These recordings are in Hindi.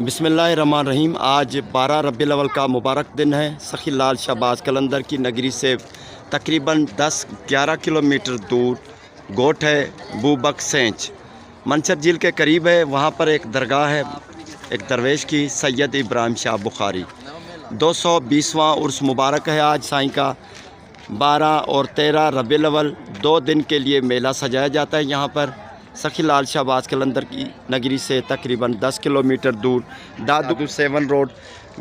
बिस्मिल्लाहिर्रहमानिर्रहीम। आज 12 रबीउल अव्वल का मुबारक दिन है। सखी लाल शहबाज कलंदर की नगरी से तकरीबन 10-11 किलोमीटर दूर गोट है बूबक सेंच, मंचर झील के करीब है। वहाँ पर एक दरगाह है एक दरवेश की, सैयद इब्राहिम शाह बुखारी। 220वां उर्स मुबारक है आज साईं का। 12 और 13 रबीउल अव्वल 2 दिन के लिए मेला सजाया जाता है यहाँ पर। सखी लाल शहबाज कलंदर की नगरी से तकरीबन 10 किलोमीटर दूर दादू 7 रोड।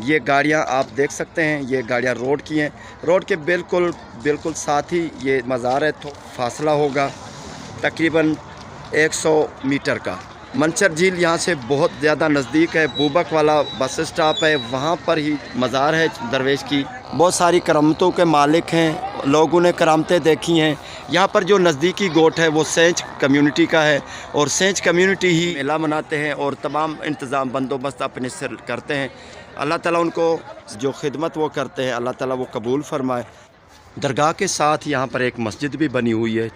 ये गाड़ियाँ आप देख सकते हैं, ये गाड़ियाँ रोड की हैं। रोड के बिल्कुल साथ ही ये मज़ार है, तो फासला होगा तकरीबन 100 मीटर का। मंचर झील यहाँ से बहुत ज़्यादा नज़दीक है। बूबक वाला बस स्टॉप है, वहाँ पर ही मज़ार है दरवेश की। बहुत सारी करामतों के मालिक हैं, लोगों ने करामतें देखी हैं। यहाँ पर जो नज़दीकी गोट है वो सेंच कम्युनिटी का है, और सेंच कम्युनिटी ही मेला मनाते हैं और तमाम इंतज़ाम बंदोबस्त अपने से करते हैं। अल्लाह ताला उनको जो खिदमत वो करते हैं अल्लाह ताला वो कबूल फरमाए। दरगाह के साथ यहाँ पर एक मस्जिद भी बनी हुई है,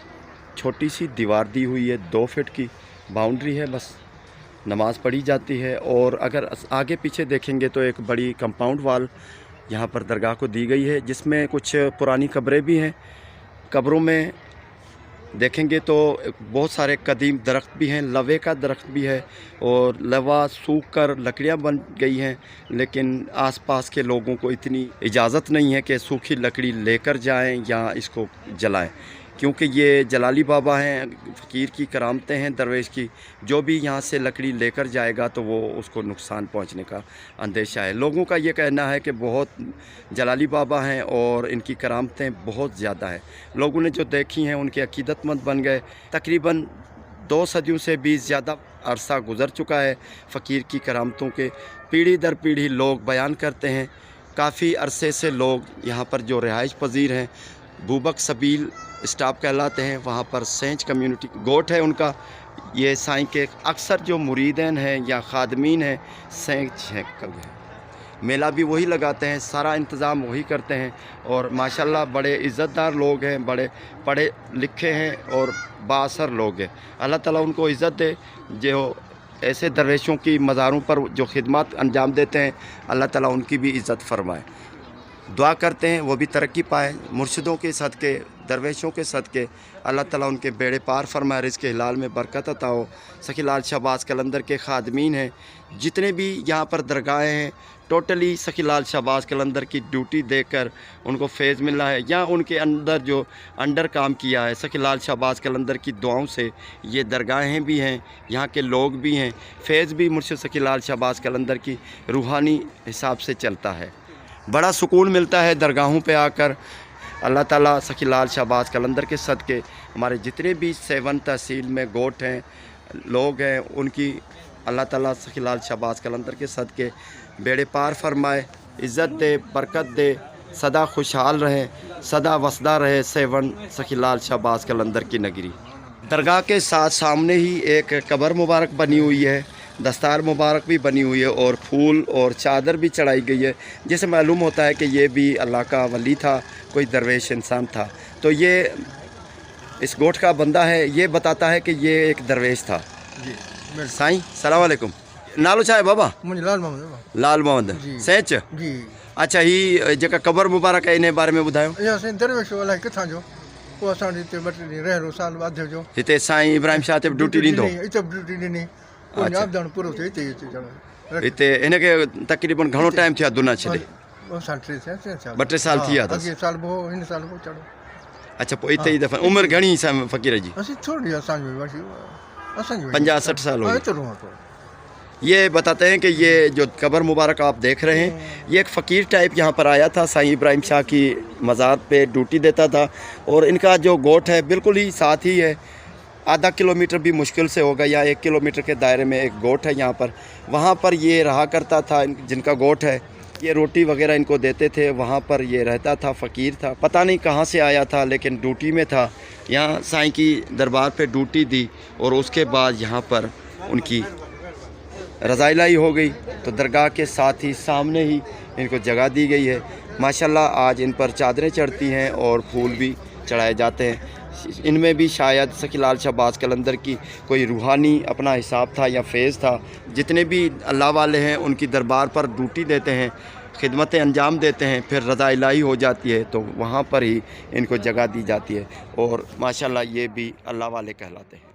छोटी सी दीवार दी हुई है, 2 फीट की बाउंड्री है, बस नमाज़ पढ़ी जाती है। और अगर आगे पीछे देखेंगे तो एक बड़ी कंपाउंड वाल यहाँ पर दरगाह को दी गई है, जिसमें कुछ पुरानी कब्रें भी हैं। कब्रों में देखेंगे तो बहुत सारे कदीम दरख्त भी हैं, लवे का दरख्त भी है, और लवा सूख कर लकड़ियाँ बन गई हैं। लेकिन आसपास के लोगों को इतनी इजाज़त नहीं है कि सूखी लकड़ी लेकर जाएं या इसको जलाएं, क्योंकि ये जलाली बाबा हैं, फ़कीर की करामतें हैं दरवेश की। जो भी यहाँ से लकड़ी लेकर जाएगा तो वो उसको नुकसान पहुँचने का अंदेशा है। लोगों का ये कहना है कि बहुत जलाली बाबा हैं और इनकी करामतें बहुत ज़्यादा हैं। लोगों ने जो देखी हैं उनके अकीदतमंद बन गए। तकरीबन 2 सदियों से भी ज़्यादा अरसा गुज़र चुका है। फ़कीर की करामतों के पीढ़ी दर पीढ़ी लोग बयान करते हैं। काफ़ी अरसे से लोग यहाँ पर जो रिहाइश पजीर हैं, बूबक सबील स्टाफ कहलाते हैं, वहाँ पर सेंच कम्युनिटी गोट है उनका। ये साईं के अक्सर जो मुरीदैन हैं या खादमीन हैं सेंच हैं। मेला भी वही लगाते हैं, सारा इंतज़ाम वही करते हैं, और माशाल्लाह बड़े इज़्ज़तदार लोग हैं, बड़े पढ़े लिखे हैं और बाअसर लोग हैं। अल्लाह ताला उनको इज़्ज़त दे जो ऐसे दरवेशों की मज़ारों पर जो खिदमत अंजाम देते हैं, अल्लाह ताला उनकी भी इज़्ज़त फरमाए। दुआ करते हैं वो भी तरक्की पाए। मुर्शिदों के सदक़े, दरवेशों के सदक़े अल्लाह ताला उनके बेड़े पार फरमाए, रिज़्क़ हिलाल में बरकत अता हो। सखी लाल शहबाज कलंदर के खादमीन हैं, जितने भी यहाँ पर दरगाहें हैं, टोटली सखी लाल शहबाज कलंदर की ड्यूटी देकर उनको फ़ैज़ मिला है, या उनके अंदर जो अंडर काम किया है सखी लाल शहबाज कलंदर की दुआओं से ये दरगाहें भी हैं, यहाँ के लोग भी हैं। फ़ैज़ भी मुर्शिद सखी लाल शहबाज कलंदर की रूहानी हिसाब से चलता है। बड़ा सुकून मिलता है दरगाहों पे आकर। अल्लाह ताला सखी लाल शहबाज कलंदर के सदक़े हमारे जितने भी 7 तहसील में गोट हैं, लोग हैं, उनकी अल्लाह ताला सखी लाल शहबाज कलंदर के सदक़े बेड़े पार फरमाए, इज़्ज़त दे, बरकत दे, सदा खुशहाल रहे, सदा वसदा रहे 7 सखी लाल शहबाज कलंदर की नगरी। दरगाह के साथ सामने ही एक कब्र मुबारक बनी हुई है, दस्तार मुबारक भी बनी हुई है, और फूल और चादर भी चढ़ाई गई है, जिससे मालूम होता है कि ये भी अल्लाह का वली था, कोई दरवेश इंसान था। तो ये इस गोठ का बंदा है, ये बताता है कि ये एक दरवेश था। जी साईं सलाम वालेकुम। नालो छा है बाबा? मुझे लाल मोहम्मद सेंच जी। अच्छा, ही जेका कब्र मुबारक है इन बारे में ॿुधायो। दरवेश अलाए किथां जो, वो असां हिते 2 ॾींहं रहियो साल वाधे जो। हिते साईं इब्राहिम शाह ते ड्यूटी ॾींदो? हिते ड्यूटी ॾिनी, पूरो थियो हिते। हिनखे तकरीबन घणो टाइम थियो दुनिया छॾे? 2-3 साल थी विया अथसि। अच्छा, पोइ हिते ई दफ़न। उमिरि घणी फ़कीर जी? 50-60 साल हो गए। ये बताते हैं कि ये जो कब्र मुबारक आप देख रहे हैं, ये एक फ़कीर टाइप यहाँ पर आया था, साईं इब्राहिम शाह की मज़ार पे ड्यूटी देता था, और इनका जो गोठ है बिल्कुल ही साथ ही है। आधा किलोमीटर भी मुश्किल से होगा, या 1 किलोमीटर के दायरे में एक गोठ है यहाँ पर। वहाँ पर ये रहा करता था, जिनका गोठ है, ये रोटी वगैरह इनको देते थे, वहाँ पर ये रहता था, फ़कीर था। पता नहीं कहाँ से आया था, लेकिन ड्यूटी में था। यहाँ साईं की दरबार पे ड्यूटी दी, और उसके बाद यहाँ पर उनकी रज़ाइलाई हो गई, तो दरगाह के साथ ही सामने ही इनको जगह दी गई है। माशाल्लाह आज इन पर चादरें चढ़ती हैं और फूल भी चढ़ाए जाते हैं। इनमें भी शायद सखी लाल शहबाज कलंदर की कोई रूहानी अपना हिसाब था या फेज़ था। जितने भी अल्लाह वाले हैं उनकी दरबार पर ड्यूटी देते हैं, खिदमतें अंजाम देते हैं, फिर रज़ा इलाही हो जाती है तो वहाँ पर ही इनको जगह दी जाती है और माशाल्लाह ये भी अल्लाह वाले कहलाते हैं।